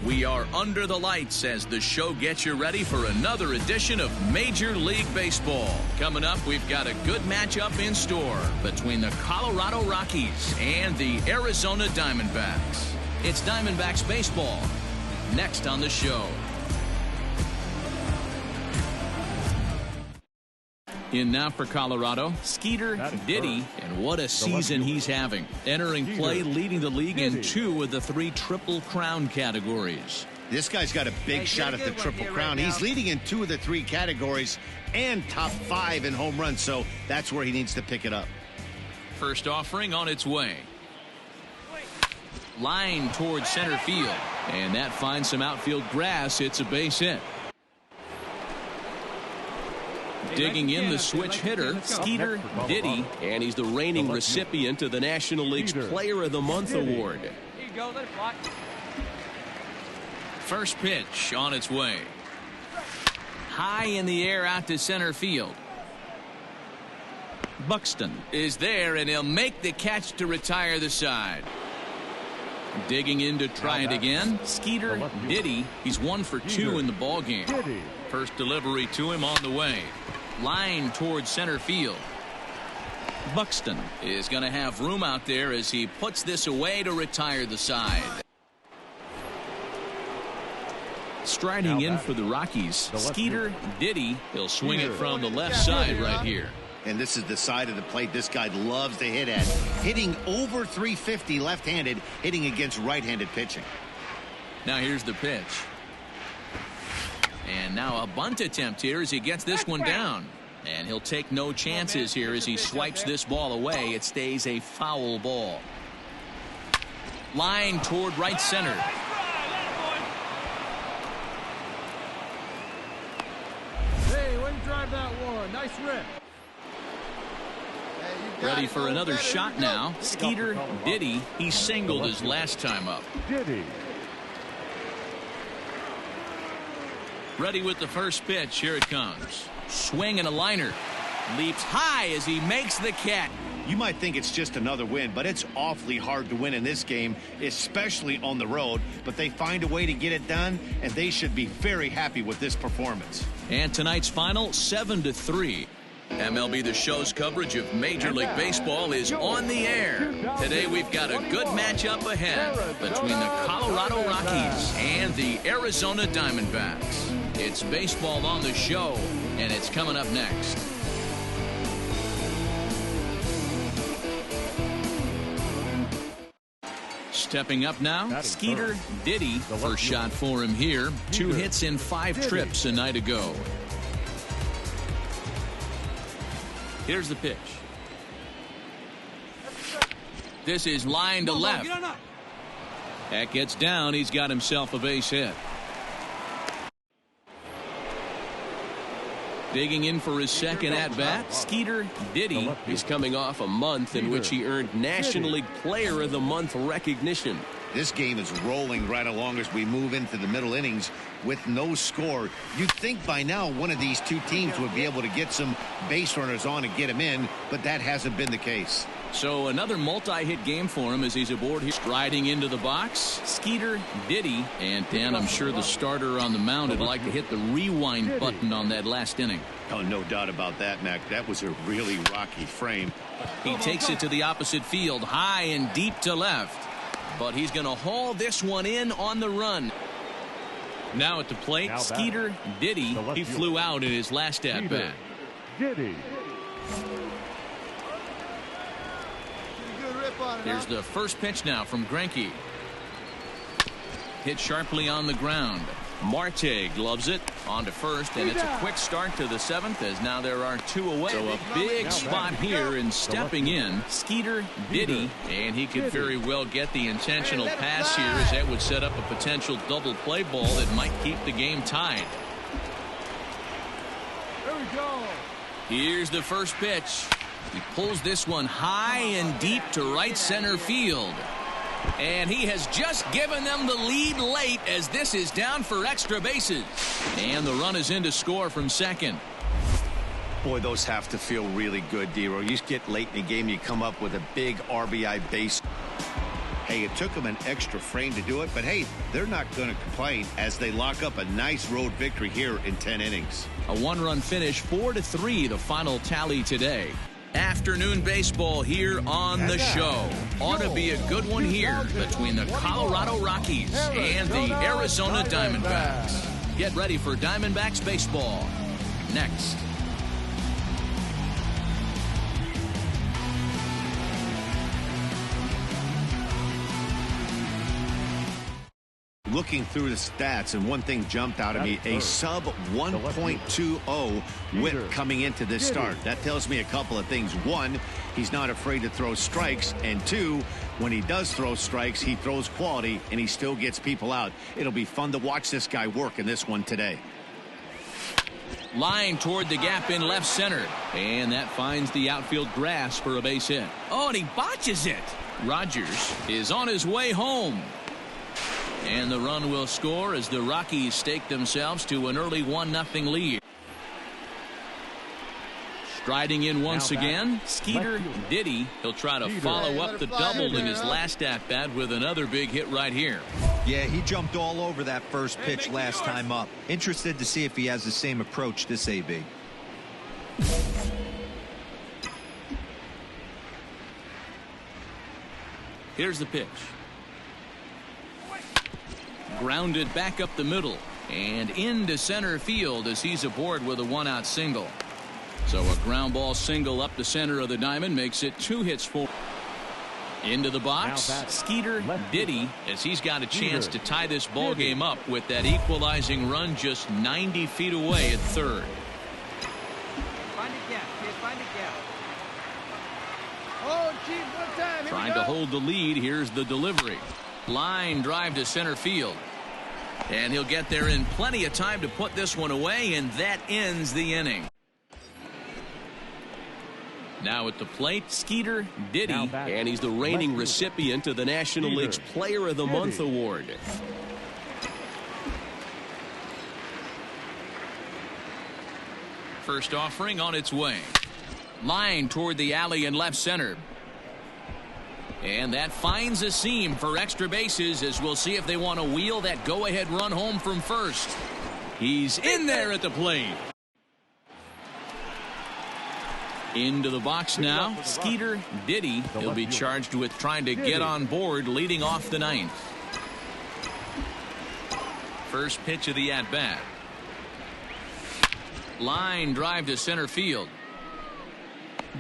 We are under the lights as the show gets you ready for another edition of Major League Baseball. Coming up, we've got a good matchup in store between the Colorado Rockies and the Arizona Diamondbacks. It's Diamondbacks baseball next on the show. In now for Colorado, Skeeter, Diddy, and what a season he's having. Entering play, leading the league in 2 of the 3 Triple Crown categories. This guy's got a big shot at the Triple Crown. He's leading in 2 of the 3 categories and top 5 in home runs, so that's where he needs to pick it up. First offering on its way. Line towards center field, and that finds some outfield grass. It's a base hit. Digging in the switch hitter, Skeeter, Diddy, and he's the reigning recipient of the National League's Player of the Month award. First pitch on its way. High in the air out to center field. Buxton is there, and he'll make the catch to retire the side. Digging in to try it again, Skeeter, Diddy. He's 1 for 2 in the ballgame. First delivery to him on the way. Line towards center field. Buxton is going to have room out there as he puts this away to retire the side. Striding in for the Rockies, Skeeter, Diddy. He'll swing it from the left side right here. And this is the side of the plate this guy loves to hit at. Hitting over 350 left-handed, hitting against right-handed pitching. Now here's the pitch. And now a bunt attempt here as he gets this one down. And he'll take no chances here as he swipes this ball away. It stays a foul ball. Line toward right center. Hey, way to drive that one. Nice rip. Ready for another shot now. Skeeter, Diddy. He singled his last time up. Diddy. Ready with the first pitch. Here it comes. Swing and a liner. Leaps high as he makes the catch. You might think it's just another win, but it's awfully hard to win in this game, especially on the road. But they find a way to get it done, and they should be very happy with this performance. And tonight's final, 7-3. MLB The Show's coverage of Major League Baseball is on the air. Today we've got a good matchup ahead between the Colorado Rockies and the Arizona Diamondbacks. It's baseball on the show, and it's coming up next. Stepping up now, Skeeter, Diddy. First shot for him here. 2 hits in 5 trips a night ago. Here's the pitch. This is line to left. That gets down. He's got himself a base hit. Digging in for his second at-bat, Skeeter, Diddy. He's coming off a month in which he earned National League Player of the Month recognition. This game is rolling right along as we move into the middle innings with no score. You'd think by now one of these 2 teams would be able to get some base runners on and get him in, but that hasn't been the case. So another multi-hit game for him as he's aboard here. Striding into the box, Skeeter, Diddy, and Dan, I'm sure the starter on the mound would like to hit the rewind button on that last inning. Oh, no doubt about that, Mac. That was a really rocky frame. He takes it to the opposite field, high and deep to left. But he's going to haul this one in on the run. Now at the plate, Skeeter, Diddy. He flew out in his last at-bat. Diddy. Here's the first pitch now from Greinke. Hit sharply on the ground. Marte gloves it on to first, and it's a quick start to the 7th as now there are 2 away. So a big spot here, and stepping in, Skeeter, Diddy, and he could very well get the intentional pass here as that would set up a potential double play ball that might keep the game tied. There we go. Here's the first pitch. He pulls this one high and deep to right center field. And he has just given them the lead late as this is down for extra bases. And the run is in to score from second. Boy, those have to feel really good, Dero. You get late in the game, you come up with a big RBI base. Hey, it took them an extra frame to do it, but hey, they're not going to complain as they lock up a nice road victory here in 10 innings. A one-run finish, 4-3, the final tally today. Afternoon baseball here on the show. Ought to be a good one here between the Colorado Rockies and the Arizona Diamondbacks. Get ready for Diamondbacks baseball next. Looking through the stats, and one thing jumped out at me, a sub 1.20 whip coming into this start. That tells me a couple of things. One, he's not afraid to throw strikes, and two, when he does throw strikes, he throws quality and he still gets people out. It'll be fun to watch this guy work in this one today. Line toward the gap in left center, and that finds the outfield grass for a base hit. Oh, and he botches it. Rogers is on his way home. And the run will score as the Rockies stake themselves to an early 1-0 lead. Striding in once again, Skeeter. Diddy. He'll try to follow up the double in his last at-bat with another big hit right here. Yeah, he jumped all over that first pitch last time up. Interested to see if he has the same approach this AB. Here's the pitch. Grounded back up the middle and into center field as he's aboard with a one-out single. So a ground ball single up the center of the diamond makes it 2 hits for. Into the box, Skeeter. Diddy, as he's got a chance to tie this ball game up with that equalizing run just 90 feet away at third. Find a gap, kid. Find a gap. Oh, Chief, one time. Trying to hold the lead. Here's the delivery. Line drive to center field. And he'll get there in plenty of time to put this one away, and that ends the inning. Now at the plate, Skeeter. Diddy, and he's the reigning recipient of the National League's Player of the Month award. First offering on its way. Line toward the alley in left center. And that finds a seam for extra bases, as we'll see if they want to wheel that go-ahead run home from first. He's in there at the plate. Into the box now, Skeeter. Diddy. He'll be charged with trying to get on board leading off the ninth. First pitch of the at-bat. Line drive to center field.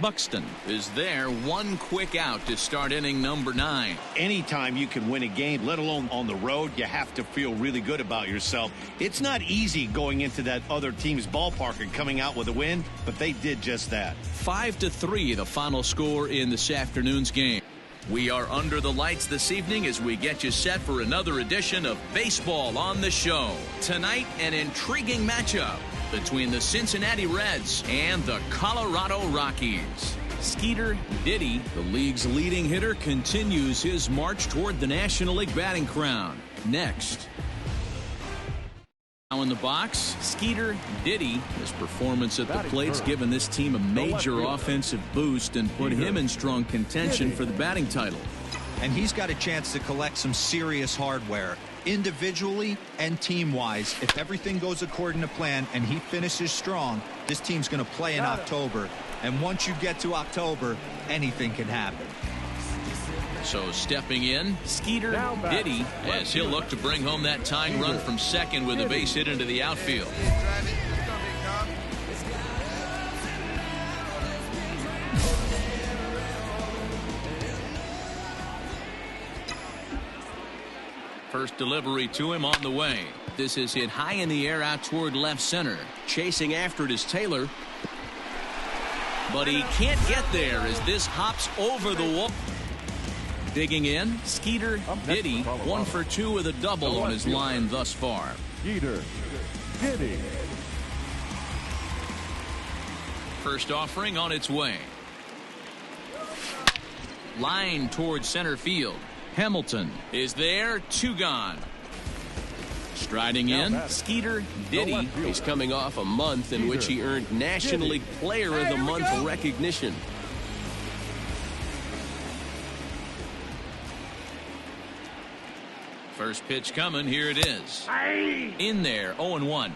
Buxton is there, one quick out to start inning number 9. Anytime you can win a game, let alone on the road, you have to feel really good about yourself. It's not easy going into that other team's ballpark and coming out with a win, but they did just that. 5-3 the final score in this afternoon's game. We are under the lights this evening as we get you set for another edition of Baseball on the Show. Tonight, an intriguing matchup between the Cincinnati Reds and the Colorado Rockies. Skeeter. Diddy, the league's leading hitter, continues his march toward the National League batting crown. Next. Now in the box, Skeeter. Diddy. His performance at the plate's given this team a major offensive boost and put him in strong contention for the batting title. And he's got a chance to collect some serious hardware, individually and team-wise. If everything goes according to plan and he finishes strong, this team's going to play in October. And once you get to October, anything can happen. So stepping in, Skeeter. Diddy, as he'll look to bring home that tying run from second with a base hit into the outfield. First delivery to him on the way. This is hit high in the air out toward left center. Chasing after it is Taylor. But he can't get there as this hops over the wall. Digging in, Skeeter. Diddy, 1 for 2 with a double on his line thus far. Skeeter. Diddy. First offering on its way. Line toward center field. Hamilton is there, 2 gone. Striding in, Skeeter. Diddy. He's coming off a month in which he earned National League Player of the Month recognition. First pitch coming. Here it is. In there, 0-1.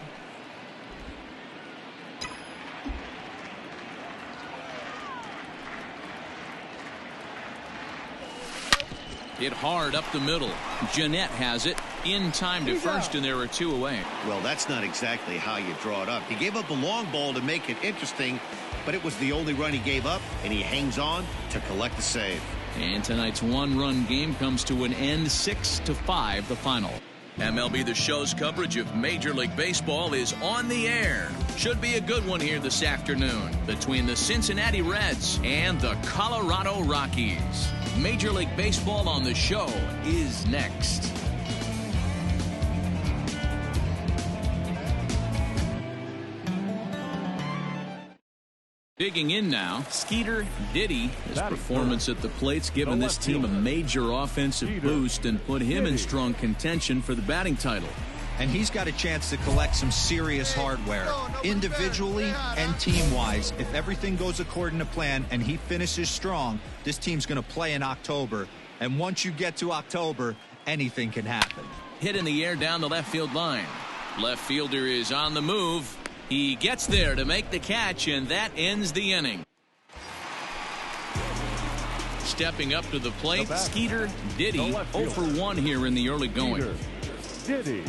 Hit hard up the middle. Jeanette has it in time to first, and there are 2 away. Well, that's not exactly how you draw it up. He gave up a long ball to make it interesting, but it was the only run he gave up, and he hangs on to collect the save. And tonight's 1-run game comes to an end, 6-5 the final. MLB The Show's coverage of Major League Baseball is on the air. Should be a good one here this afternoon between the Cincinnati Reds and the Colorado Rockies. Major League Baseball on The Show is next. Digging in now, Skeeter, Diddy. His performance at the plate's given this team a major offensive boost and put him in strong contention for the batting title. And he's got a chance to collect some serious hardware, individually and team-wise. If everything goes according to plan and he finishes strong, this team's going to play in October. And once you get to October, anything can happen. Hit in the air down the left field line. Left fielder is on the move. He gets there to make the catch, and that ends the inning. Stepping up to the plate, Skeeter, Diddy, 0 for 1 here in the early going. Diddy.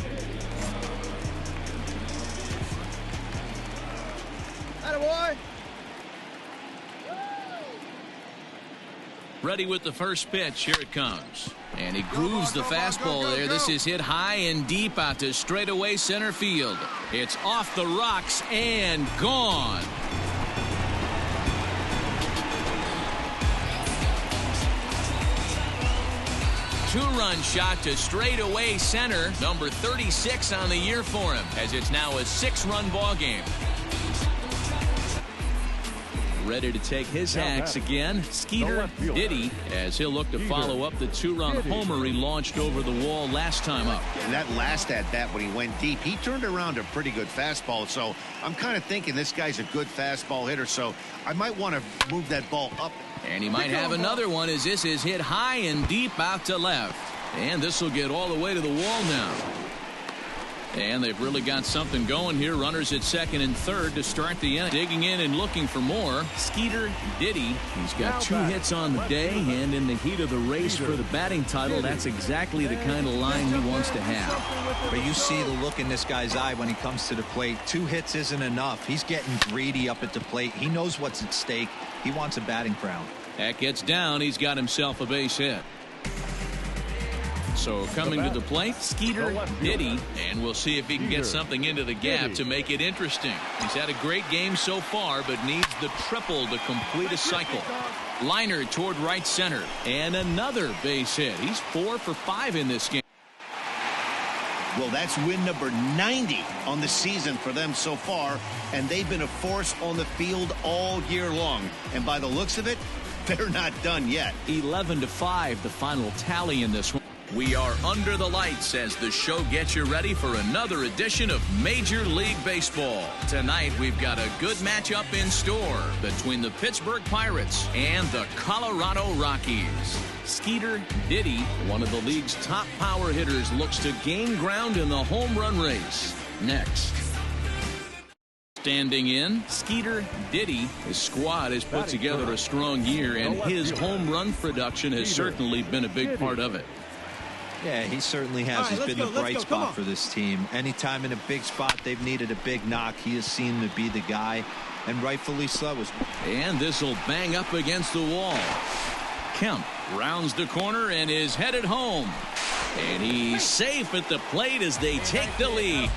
Attaboy. Ready with the first pitch. Here it comes. And he grooves the fastball there. This is hit high and deep out to straightaway center field. It's off the rocks and gone. Two-run shot to straightaway center. Number 36 on the year for him, as it's now a 6-run ball game. Ready to take his hacks again. Skeeter, Diddy, as he'll look to follow up the 2-run homer he launched over the wall last time up. And that last at-bat when he went deep, he turned around a pretty good fastball. So I'm kind of thinking this guy's a good fastball hitter, so I might want to move that ball up. And he might have another one, as this is hit high and deep out to left. And this will get all the way to the wall now. And they've really got something going here. Runners at second and third to start the inning. Digging in and looking for more. Skeeter, Diddy. He's got 2 hits on the day, and in the heat of the race for the batting title, that's exactly the kind of line he wants to have. But you see the look in this guy's eye when he comes to the plate. 2 hits isn't enough. He's getting greedy up at the plate. He knows what's at stake. He wants a batting crown. That gets down. He's got himself a base hit. So coming to the plate, Skeeter, Diddy, and we'll see if he can get something into the gap to make it interesting. He's had a great game so far, but needs the triple to complete a cycle. Liner toward right center, and another base hit. He's 4 for 5 in this game. Well, that's win number 90 on the season for them so far, and they've been a force on the field all year long. And by the looks of it, they're not done yet. 11-5, the final tally in this one. We are under the lights as the show gets you ready for another edition of Major League Baseball. Tonight, we've got a good matchup in store between the Pittsburgh Pirates and the Colorado Rockies. Skeeter, Diddy, one of the league's top power hitters, looks to gain ground in the home run race. Next. Standing in, Skeeter, Diddy. His squad has put together a strong year, and his home run production has certainly been a big part of it. Yeah, he certainly has. He's been the bright spot for this team. Anytime in a big spot they've needed a big knock, he has seemed to be the guy, and rightfully so. And this will bang up against the wall. Kemp rounds the corner and is headed home. And he's safe at the plate as they take the lead.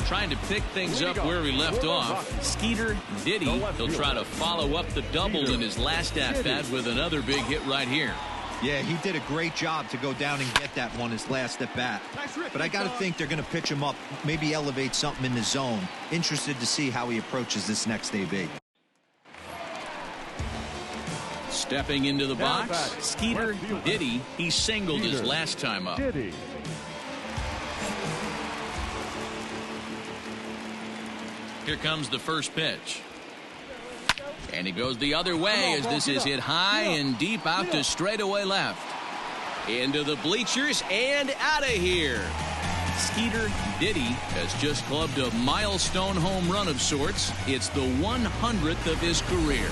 Trying to pick things up where he left off. Skeeter, Diddy. He'll try to follow up the double in his last at-bat with another big hit right here. Yeah, he did a great job to go down and get that one his last at bat. But I got to think they're going to pitch him up, maybe elevate something in the zone. Interested to see how he approaches this next AB. Stepping into the box, Skeeter, Diddy. He singled his last time up. Here comes the first pitch. And he goes the other way as this is hit high and deep out to straightaway left. Into the bleachers and out of here. Skeeter Diddy has just clubbed a milestone home run of sorts. It's the 100th of his career.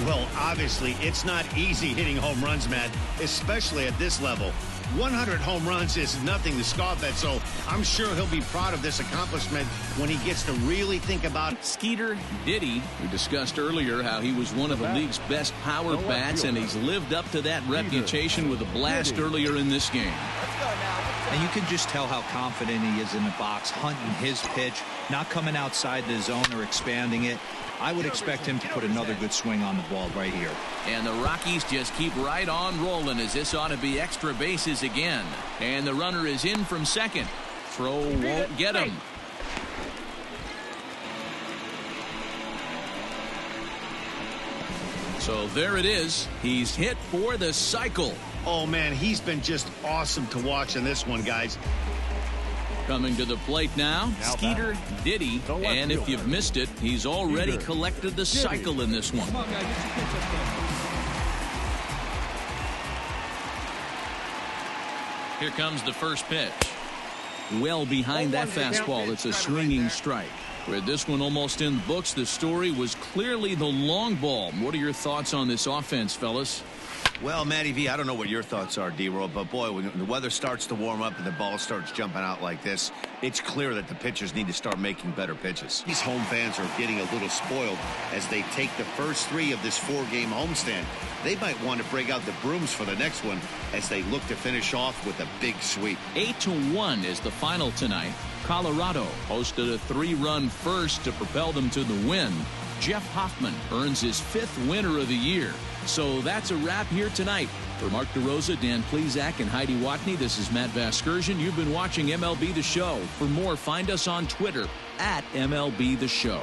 Well, obviously, it's not easy hitting home runs, Matt, especially at this level. 100 home runs is nothing to scoff at, so I'm sure he'll be proud of this accomplishment when he gets to really think about it. Skeeter Diddy, we discussed earlier how he was one of the league's best power bats, and he's lived up to that reputation with a blast earlier in this game. And you can just tell how confident he is in the box, hunting his pitch, not coming outside the zone or expanding it. I would expect him to put another good swing on the ball right here. And the Rockies just keep right on rolling, as this ought to be extra bases again. And the runner is in from second. Throw won't get him. So there it is. He's hit for the cycle. Oh, man, he's been just awesome to watch in this one, guys. Coming to the plate now, Skeeter Diddy, and if you've missed it, he's already collected the cycle in this one. Here comes the first pitch. Well behind that fastball, it's a swinging strike. With this one almost in the books, the story was clearly the long ball. What are your thoughts on this offense, fellas? Well, Matty V, I don't know what your thoughts are, D-Roll, but boy, when the weather starts to warm up and the ball starts jumping out like this, it's clear that the pitchers need to start making better pitches. These home fans are getting a little spoiled as they take the first three of this 4-game homestand. They might want to break out the brooms for the next one as they look to finish off with a big sweep. 8-1 is the final tonight. Colorado hosted a 3-run first to propel them to the win. Jeff Hoffman earns his 5th winner of the year. So that's a wrap here tonight. For Mark DeRosa, Dan Plesac, and Heidi Watney, this is Matt Vasgersian. You've been watching MLB The Show. For more, find us on Twitter @MLB The Show.